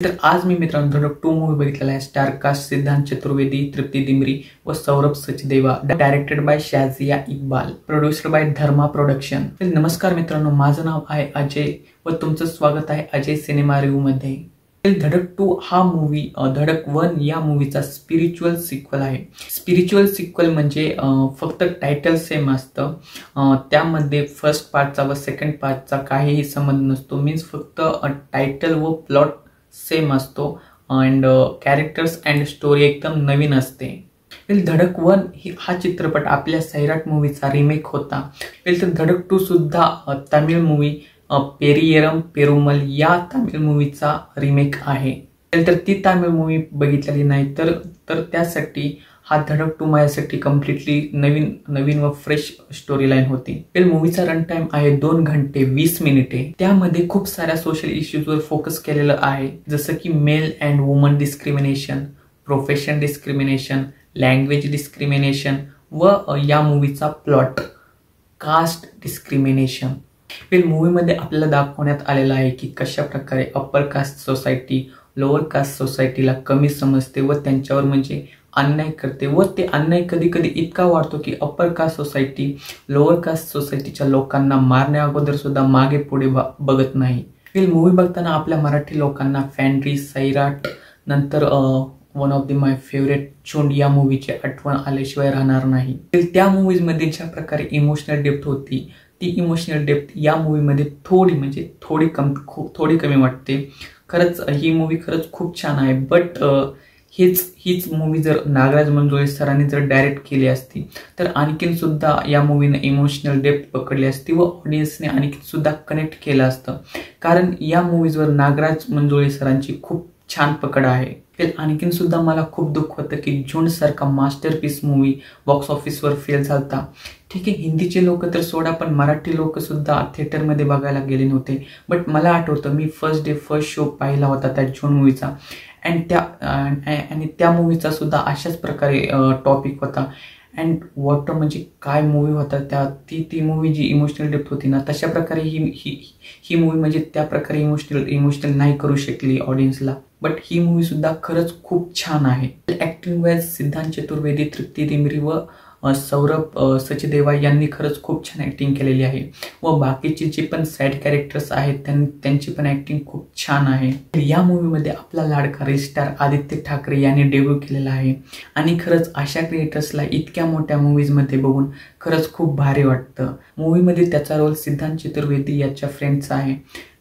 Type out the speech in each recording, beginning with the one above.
तर आज मी मित्रांनो धडक 2 मूवी बघितलेला आहे। स्टार कास्ट सिद्धांत चतुर्वेदी, तृप्ती दिमरी व Saurabh Sachdeva. Directed by Shazia Iqbal, produced by Dharma production. नमस्कार मित्रांनो, माझं नाव आहे अजय व तुमचं स्वागत आहे अजय सिनेमा रिव्ह्यू मध्ये। धडक 2 हा मूवी धडक 1 या मूवीचा स्पिरिच्युअल सिक्वल आहे। स्पिरिच्युअल सिक्वल म्हणजे फक्त टायटल सेम असतं, त्यामध्ये फर्स्ट पार्टचा व सेकंड पार्टचा काहीही संबंध नसतो। मीन्स फक्त टायटल व प्लॉट सेम असतो अँड कॅरेक्टर्स अँड स्टोरी एकदम नवीन असते। धडक 1 हा चित्रपट आपल्या सैराट मूवीचा रिमेक होता। तर धडक 2 सुद्धा तमिळ मूवी पेरियरम पेरुमल या तमिळ मूवीचा रिमेक आहे। तर ती तमिळ मूवी बघितलेली नाही तर त्यासाठी हा धडक 2 माझ्यासाठी कम्प्लिटली नवीन व फ्रेश स्टोरी लाईन होती। मूवीचा रन टाइम आहे 2 घंटे 20 मिनिटे। त्यामध्ये खूप साऱ्या सोशल इश्यूजवर फोकस केलेलं आहे, जसं की male and woman discrimination, profession discrimination, language discrimination व या मूवीचा प्लॉट कास्ट डिस्क्रिमिनेशन। मूवीमध्ये आपल्याला दाखवण्यात आलेलं आहे की कशा प्रकारे upper caste society lower caste सोसायटीला कमी समजते व त्यांच्यावर म्हणजे अन्याय करते व ते अन्याय कधी कधी इतका वाढतो की upper caste society lower caste society लोकांना मारण्या अगोदर सुद्धा मागे पुढे बघत नाही। मूवी बघताना आपल्या मराठी लोकांना फॅन्ड्री, सैराट, नंतर one of the my favourite चोंड या मूवीची आठवण आल्याशिवाय राहणार नाही। त्या मूवीज मध्ये ज्या प्रकारे इमोशनल डेप्थ होती ती इमोशनल डेप्थ या मूवीमध्ये थोडी कमी वाटते। खरंच ही मूवी खरंच खूप छान आहे, बट हीच मूवी जर नागराज मंजुळे सरांनी जर डायरेक्ट केली असती तर आणखीन सुद्धा या मूवीने इमोशनल डेप्थ पकडली असती व ऑडियन्सने आणखीन सुद्धा कनेक्ट केलं असतं, कारण या मूवीजवर नागराज मंजुळे सरांची खूप छान पकड आहे। आणखीन सुद्धा मला खूप दुःख होतं की झुंड सारखा मास्टरपीस मूवी बॉक्स ऑफिसवर फेल झालता। ठीक आहे, हिंदीचे लोक तर सोडा, पण मराठी लोक सुद्धा थिएटरमध्ये बघायला गेले नव्हते। बट मला आठवतं मी फर्स्ट शो पाहिला होता त्या झुंड मूवीचा आणि त्या मूवीचा सुद्धा अशाच प्रकारे टॉपिक होता। अँड वॉट म्हणजे काय मूवी होता ती मूवी जी इमोशनल डेप्थ होती ना, तशा प्रकारे ही मूवी म्हणजे त्या प्रकारे इमोशनल नाही करू शकली ऑडियन्सला। बट ही मूवी सुद्धा खरंच खूप छान आहे। ऍक्टिंग वाईज सिद्धांत चतुर्वेदी, तृप्ती दिमरी व सौरभ सचदेवा यांनी खरंच खूप छान ऍक्टिंग केलेली आहे व बाकीचे जे पण साईड कॅरेक्टर्स आहेत त्यांची पण ऍक्टिंग खूप छान आहे। या मूवीमध्ये आपला लाडका रिस्टार आदित्य ठाकरे यांनी डेब्यू केलेला आहे आणि खरंच अशा क्रिएटर्सला इतक्या मोठ्या मूवीजमध्ये बघून खरंच खूप भारी वाटतं। मूवीमध्ये त्याचा रोल सिद्धांत चतुर्वेदी याच्या फ्रेंडचा आहे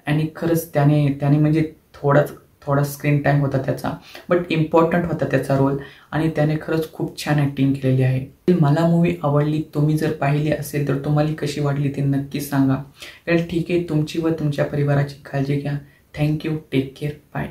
आणि खरंच त्याने म्हणजे थोडा स्क्रीन टाइम होता त्याचा, बट इम्पॉर्टंट होता त्याचा रोल आणि त्याने खरंच खूप छान ऍक्टिंग केलेली आहे। मला मूवी आवडली, तुम्ही जर पाहिली असेल तर तुम्हाला कशी वाटली ते नक्की सांगा। ठीक आहे, तुमची व तुमच्या परिवाराची काळजी घ्या। Thank you, take care, bye.